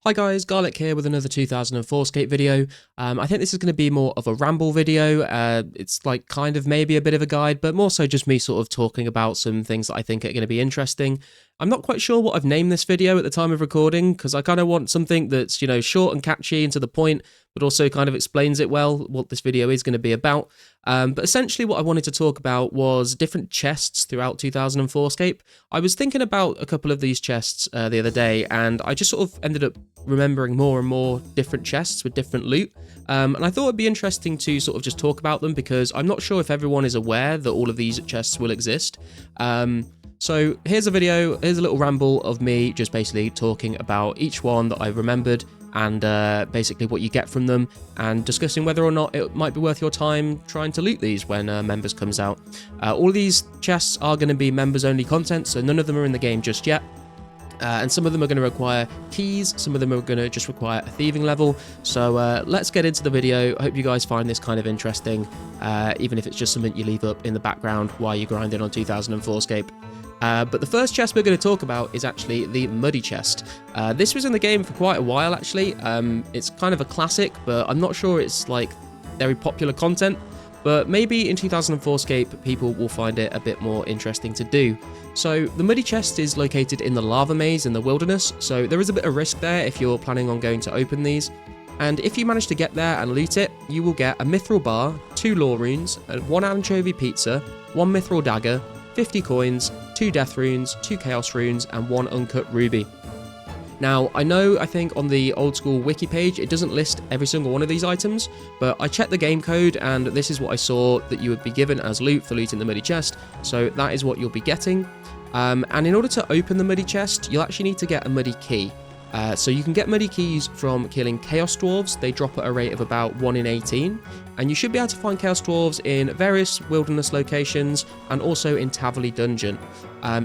Hi guys, Garlic here with another 2004scape video. I think this is going to be more of a ramble video. It's like kind of maybe a bit of a guide, but more so just me sort of talking about some things that I think are going to be interesting. I'm not quite sure what I've named this video at the time of recording, because I kind of want something that's, short and catchy and to the point, but also kind of explains it well, what this video is going to be about. But essentially what I wanted to talk about was different chests throughout 2004scape. I was thinking about a couple of these chests the other day, and I just sort of ended up remembering more and more different chests with different loot. And I thought it'd be interesting to sort of just talk about them, because I'm not sure if everyone is aware that all of these chests will exist. So here's a little ramble of me just basically talking about each one that I remembered, and basically what you get from them, and discussing whether or not it might be worth your time trying to loot these when members comes out. All of these chests are going to be members only content, so none of them are in the game just yet. And some of them are going to require keys, some of them are going to just require a thieving level. So let's get into the video. I hope you guys find this kind of interesting, even if it's just something you leave up in the background while you're grinding on 2004scape. But the first chest we're going to talk about is actually the Muddy chest. This was in the game for quite a while actually. It's kind of a classic, but I'm not sure it's like very popular content. But maybe in 2004scape people will find it a bit more interesting to do. So the Muddy chest is located in the lava maze in the wilderness, so there is a bit of risk there if you're planning on going to open these. And if you manage to get there and loot it, you will get a mithril bar, 2 lore runes, 1 anchovy pizza, 1 mithril dagger, 50 coins, 2 death runes, 2 chaos runes, and 1 uncut ruby. Now, I think on the old school wiki page, it doesn't list every single one of these items, but I checked the game code, and this is what I saw that you would be given as loot for looting the Muddy chest, so that is what you'll be getting. And in order to open the Muddy chest, you'll actually need to get a Muddy key. So you can get Muddy keys from killing Chaos Dwarves. They drop at a rate of about 1 in 18, and you should be able to find Chaos Dwarves in various wilderness locations and also in Taverley Dungeon.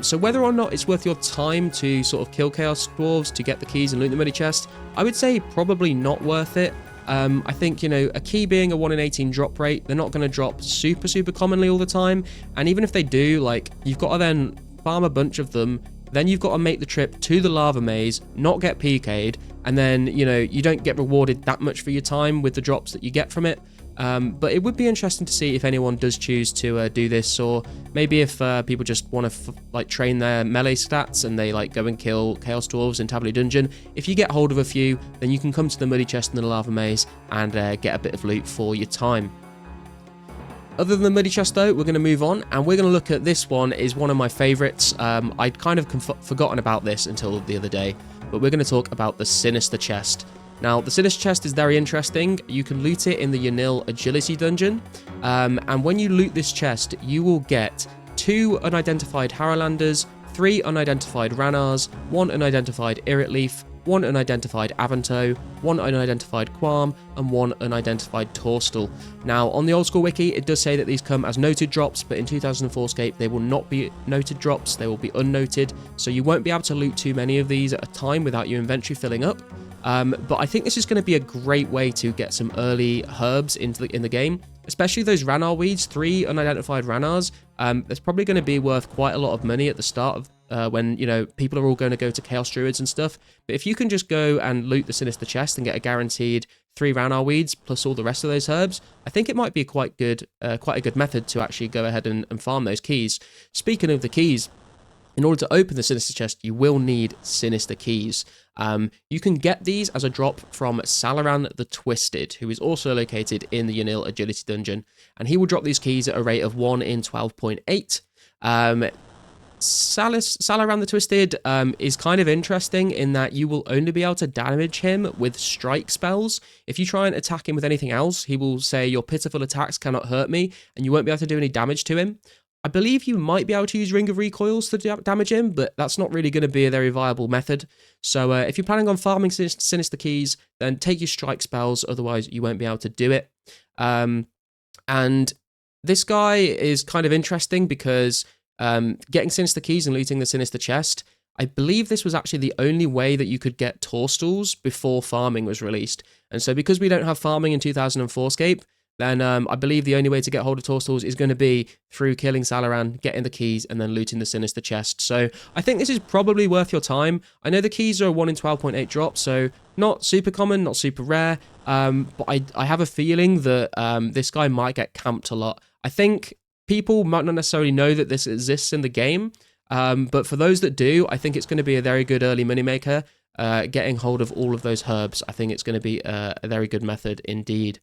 So whether or not it's worth your time to sort of kill Chaos Dwarves to get the keys and loot the Muddy chest, I would say probably not worth it. I think, a key being a 1 in 18 drop rate, they're not going to drop super commonly all the time, and even if they do, like, you've got to then farm a bunch of them. Then you've got to make the trip to the lava maze, not get PK'd, and then, you don't get rewarded that much for your time with the drops that you get from it. But it would be interesting to see if anyone does choose to do this, or maybe if people just want to train their melee stats and they go and kill Chaos Dwarves in Taverley Dungeon. If you get hold of a few, then you can come to the Muddy chest in the lava maze and get a bit of loot for your time. Other than the Muddy chest though, we're going to move on, and we're going to look at this one. Is one of my favourites. I'd kind of forgotten about this until the other day, but we're going to talk about the Sinister chest. Now, the Sinister chest is very interesting. You can loot it in the Yanil Agility Dungeon, and when you loot this chest, you will get 2 unidentified Harrowlanders, 3 unidentified Ranars, 1 unidentified Irrit Leaf, 1 unidentified Avanto, 1 unidentified Qualm, and 1 unidentified Torstal. Now, on the old school wiki, it does say that these come as noted drops, but in 2004scape, they will not be noted drops, they will be unnoted, so you won't be able to loot too many of these at a time without your inventory filling up. But I think this is going to be a great way to get some early herbs in the game, especially those Ranar weeds, 3 unidentified Ranars. That's probably going to be worth quite a lot of money at the start of when, people are all going to go to Chaos Druids and stuff. But if you can just go and loot the Sinister chest and get a guaranteed 3 Ranar weeds plus all the rest of those herbs, I think it might be quite a good method to actually go ahead and farm those keys. Speaking of the keys, in order to open the Sinister chest, you will need Sinister keys. You can get these as a drop from Salaran the Twisted, who is also located in the Yanil Agility Dungeon, and he will drop these keys at a rate of 1 in 12.8. Salaran the Twisted is kind of interesting in that you will only be able to damage him with strike spells. If you try and attack him with anything else, he will say your pitiful attacks cannot hurt me, and you won't be able to do any damage to him. I believe you might be able to use Ring of Recoils to damage him, but that's not really going to be a very viable method. So if you're planning on farming Sinister keys, then take your strike spells, otherwise you won't be able to do it. And this guy is kind of interesting because getting Sinister keys and looting the Sinister chest, I believe this was actually the only way that you could get Torstals before farming was released. And so because we don't have farming in 2004scape, then I believe the only way to get hold of Torstals is going to be through killing Salaran, getting the keys, and then looting the Sinister chest. So I think this is probably worth your time. I know the keys are a 1 in 12.8 drop, so not super common, not super rare, but I have a feeling that this guy might get camped a lot. I think people might not necessarily know that this exists in the game, but for those that do, I think it's going to be a very good early moneymaker. Getting hold of all of those herbs, I think it's going to be a very good method indeed.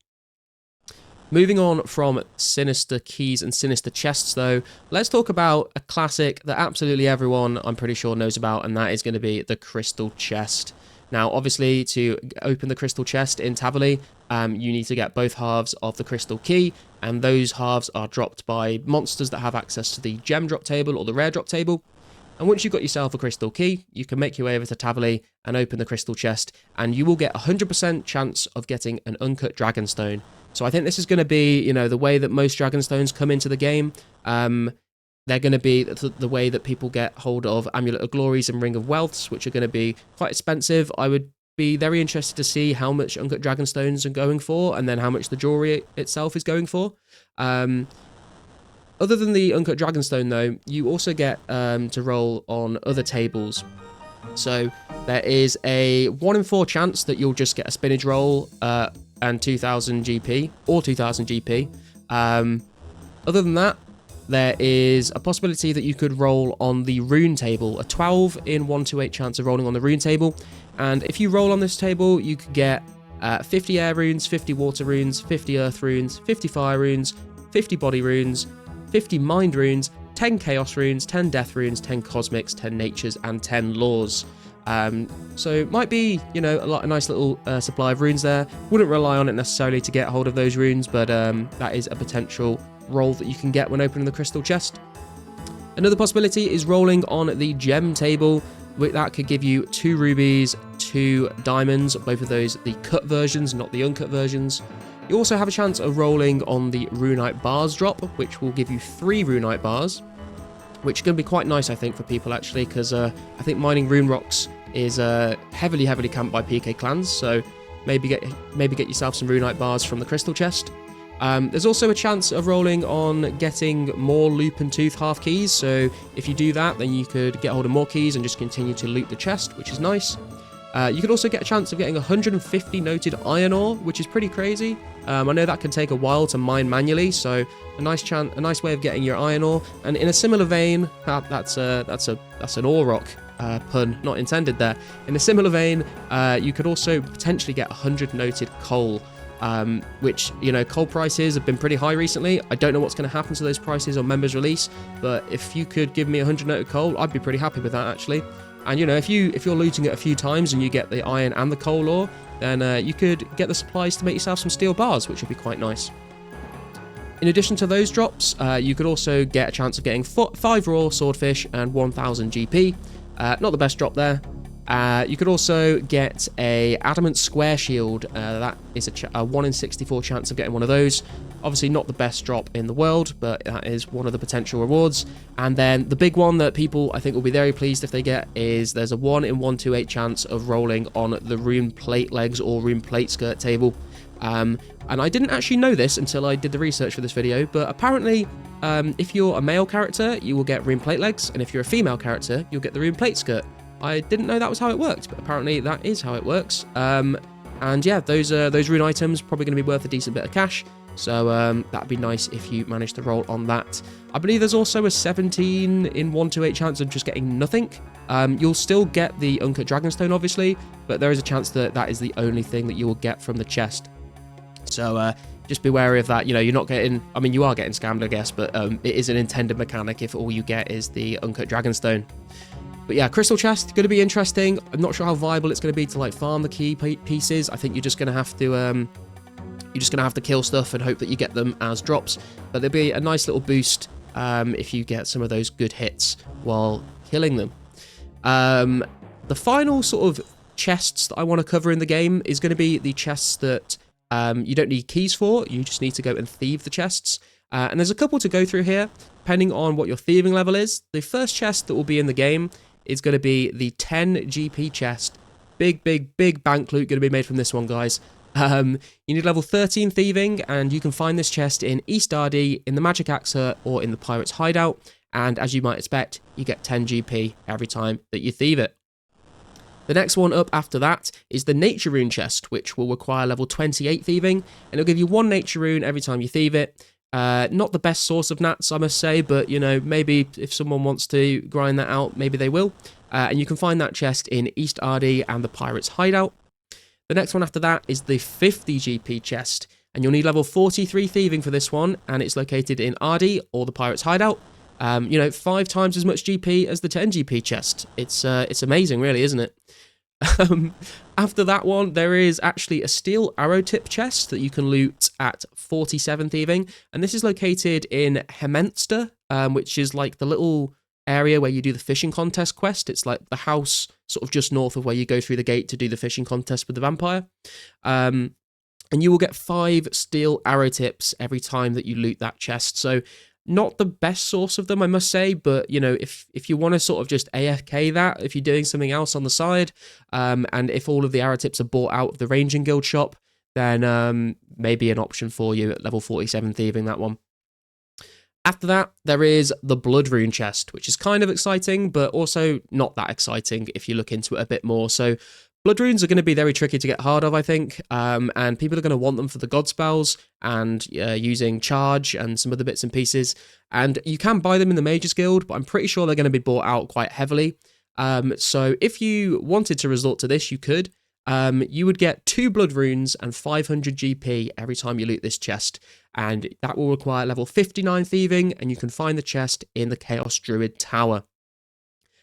Moving on from Sinister keys and Sinister chests, though, let's talk about a classic that absolutely everyone, I'm pretty sure, knows about, and that is going to be the Crystal Chest. Now, obviously, to open the Crystal Chest in Taverley, you need to get both halves of the Crystal Key, and those halves are dropped by monsters that have access to the Gem drop table or the Rare drop table. And once you've got yourself a Crystal Key, you can make your way over to Taverley and open the Crystal Chest, and you will get a 100% chance of getting an Uncut Dragonstone. So I think this is going to be, you know, the way that most Dragonstones come into the game. They're going to be the way that people get hold of Amulet of Glories and Ring of Wealths, which are going to be quite expensive. I would be very interested to see how much Uncut Dragonstones are going for, and then how much the jewelry itself is going for. Other than the Uncut Dragonstone, though, you also get to roll on other tables. So there is a 1 in 4 chance that you'll just get a spinach roll and 2000 GP or 2000 GP. Other than that, there is a possibility that you could roll on the rune table, a 12 in 128 chance of rolling on the rune table. And if you roll on this table, you could get 50 air runes, 50 water runes, 50 earth runes, 50 fire runes, 50 body runes, 50 mind runes, 10 chaos runes, 10 death runes, 10 cosmics, 10 natures, and 10 laws. So it might be, you know, a nice little supply of runes there. Wouldn't rely on it necessarily to get hold of those runes, but that is a potential roll that you can get when opening the Crystal Chest. Another possibility is rolling on the Gem table. That could give you 2 rubies, 2 diamonds, both of those the cut versions, not the uncut versions. You also have a chance of rolling on the Runite bars drop, which will give you 3 Runite bars, which is going to be quite nice, I think, for people, actually, because I think mining rune rocks is heavily camped by PK clans, so maybe get yourself some Runite bars from the Crystal Chest. There's also a chance of rolling on getting more loop and tooth half keys, so if you do that, then you could get hold of more keys and just continue to loot the chest, which is nice. You could also get a chance of getting 150 noted iron ore, which is pretty crazy. I know that can take a while to mine manually, so a nice way of getting your iron ore. And in a similar vein, that's an ore rock pun, not intended there. In a similar vein, you could also potentially get 100 noted coal, which, you know, coal prices have been pretty high recently. I don't know what's going to happen to those prices on members release, but if you could give me 100 noted coal, I'd be pretty happy with that, actually. And, you know, if you're looting it a few times and you get the iron and the coal ore, then you could get the supplies to make yourself some steel bars, which would be quite nice. In addition to those drops, you could also get a chance of getting 5 raw swordfish and 1000 GP. Not the best drop there. You could also get a adamant square shield. That is a 1 in 64 chance of getting one of those. Obviously not the best drop in the world, but that is one of the potential rewards. And then the big one that people, I think, will be very pleased if they get is there's a 1 in 128 chance of rolling on the rune plate legs or rune plate skirt table. And I didn't actually know this until I did the research for this video, but apparently if you're a male character, you will get rune plate legs, and if you're a female character, you'll get the rune plate skirt. I didn't know that was how it worked, but apparently that is how it works. And yeah, those rune items probably going to be worth a decent bit of cash. So that'd be nice if you manage to roll on that. I believe there's also a 17 in 128 chance of just getting nothing. You'll still get the Uncut Dragonstone, obviously, but there is a chance that that is the only thing that you will get from the chest. So just be wary of that. You know, you're not getting, I mean, you are getting scammed, I guess, but it is an intended mechanic if all you get is the Uncut Dragonstone. But yeah, Crystal Chest, going to be interesting. I'm not sure how viable it's going to be to, like, farm the key pieces. I think you're just going to have to kill stuff and hope that you get them as drops. But there'll be a nice little boost if you get some of those good hits while killing them. The final sort of chests that I want to cover in the game is going to be the chests that you don't need keys for. You just need to go and thieve the chests. And there's a couple to go through here, depending on what your thieving level is. The first chest that will be in the game is going to be the 10 GP chest. Big bank loot going to be made from this one, guys. You need level 13 Thieving, and you can find this chest in East Ardee, in the Magic Axe Hut, or in the Pirate's Hideout. And as you might expect, you get 10 GP every time that you thieve it. The next one up after that is the Nature Rune chest, which will require level 28 Thieving, and it'll give you 1 Nature Rune every time you thieve it. Not the best source of nats, I must say, but, you know, maybe if someone wants to grind that out, maybe they will. And you can find that chest in East Ardee and the Pirate's Hideout. The next one after that is the 50 GP chest, and you'll need level 43 Thieving for this one, and it's located in Ardee or the Pirate's Hideout. You know, 5 times as much GP as the 10 GP chest. It's amazing, really, isn't it? After that one, there is actually a steel arrow tip chest that you can loot at 47 Thieving, and this is located in Hemenster, which is like the little area where you do the fishing contest quest. It's like the house sort of just north of where you go through the gate to do the fishing contest with the vampire. And you will get 5 steel arrow tips every time that you loot that chest. So not the best source of them, I must say, but, you know, if you want to sort of just AFK that, if you're doing something else on the side, and if all of the arrow tips are bought out of the Ranging Guild shop, then maybe an option for you at level 47 Thieving, that one. After that, there is the Blood Rune chest, which is kind of exciting, but also not that exciting if you look into it a bit more. So Blood Runes are going to be very tricky to get hold of, I think, and people are going to want them for the God spells and using charge and some other bits and pieces. And you can buy them in the Mages Guild, but I'm pretty sure they're going to be bought out quite heavily. So if you wanted to resort to this, you could. You would get 2 Blood Runes and 500 GP every time you loot this chest, and that will require level 59 Thieving, and you can find the chest in the Chaos Druid Tower.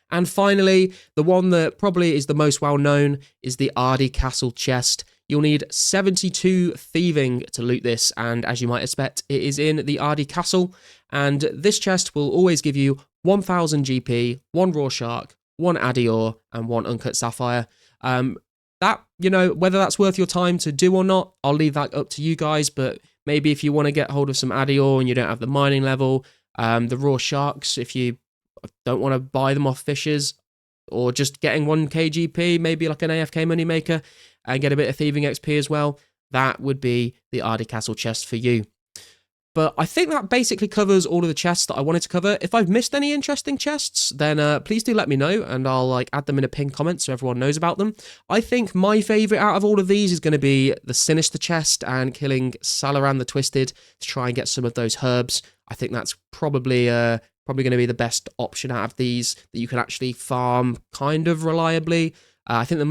And finally, the one that probably is the most well known is the Ardee Castle chest. You'll need 72 Thieving to loot this, and as you might expect, it is in the Ardee Castle, and this chest will always give you 1000 GP, 1 Raw Shark, 1 Adior, and 1 Uncut Sapphire. That, you know, whether that's worth your time to do or not, I'll leave that up to you guys, but maybe if you want to get hold of some Adior and you don't have the mining level, the Raw Sharks, if you don't want to buy them off fishers, or just getting 1k GP, maybe like an AFK moneymaker, and get a bit of thieving XP as well, that would be the Ardee Castle chest for you. But I think that basically covers all of the chests that I wanted to cover. If I've missed any interesting chests, then please do let me know, and I'll add them in a pinned comment so everyone knows about them. I think my favourite out of all of these is going to be the Sinister chest and killing Salaran the Twisted to try and get some of those herbs. I think that's probably going to be the best option out of these that you can actually farm kind of reliably. I think the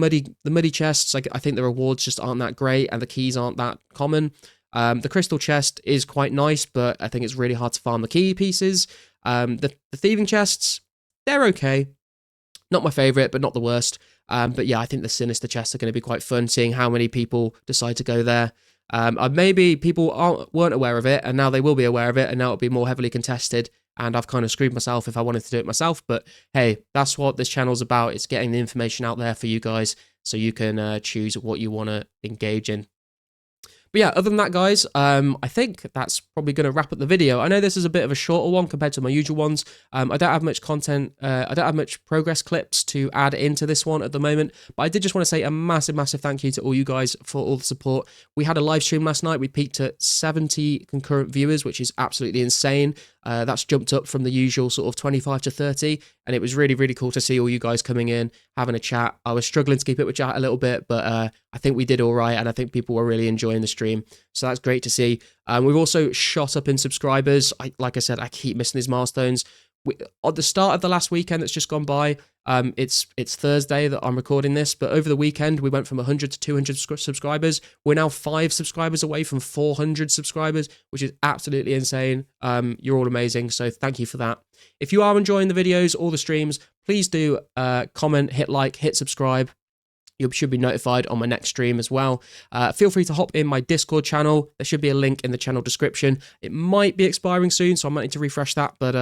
muddy chests, I think the rewards just aren't that great, and the keys aren't that common. The crystal chest is quite nice, but I think it's really hard to farm the key pieces. The thieving chests, they're okay. Not my favourite, but not the worst. But yeah, I think the sinister chests are going to be quite fun, seeing how many people decide to go there. Maybe people weren't aware of it, and now they will be aware of it, and now it'll be more heavily contested. And I've kind of screwed myself if I wanted to do it myself. But hey, that's what this channel's about. It's getting the information out there for you guys, so you can choose what you want to engage in. But yeah, other than that, guys, I think that's probably going to wrap up the video. I know this is a bit of a shorter one compared to my usual ones. I don't have much content. I don't have much progress clips to add into this one at the moment. But I did just want to say a massive, massive thank you to all you guys for all the support. We had a live stream last night. We peaked at 70 concurrent viewers, which is absolutely insane. That's jumped up from the usual sort of 25 to 30. And it was really, really cool to see all you guys coming in, having a chat. I was struggling to keep it with chat a little bit, but I think we did all right. And I think people were really enjoying the stream. So that's great to see. We've also shot up in subscribers. Like I said, I keep missing these milestones. At the start of the last weekend that's just gone by, it's Thursday that I'm recording this, but over the weekend we went from 100 to 200 subscribers. We're now 5 subscribers away from 400 subscribers, which is absolutely insane. You're all amazing, so thank you for that. If you are enjoying the videos or the streams, please do comment, hit like, hit subscribe. You should be notified on my next stream as well. Feel free to hop in my Discord channel. There should be a link in the channel description. It might be expiring soon, so I might need to refresh that, but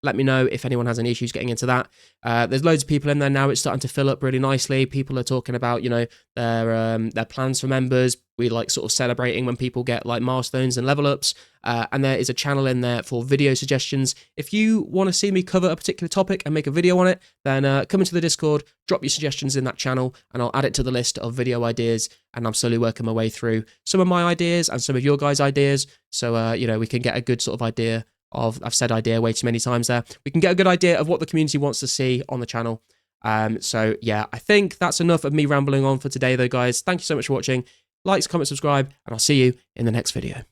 let me know if anyone has any issues getting into that. There's loads of people in there now. It's starting to fill up really nicely. People are talking about, you know, their plans for members. we like sort of celebrating when people get like milestones and level ups. And there is a channel in there for video suggestions. If you want to see me cover a particular topic and make a video on it, then come into the Discord, drop your suggestions in that channel, and I'll add it to the list of video ideas. And I'm slowly working my way through some of my ideas and some of your guys' ideas. So, you know, we can get a good sort of idea of, I've said idea way too many times there. We can get a good idea of what the community wants to see on the channel. So yeah, I think that's enough of me rambling on for today though, guys. Thank you so much for watching. Like, comment, subscribe, and I'll see you in the next video.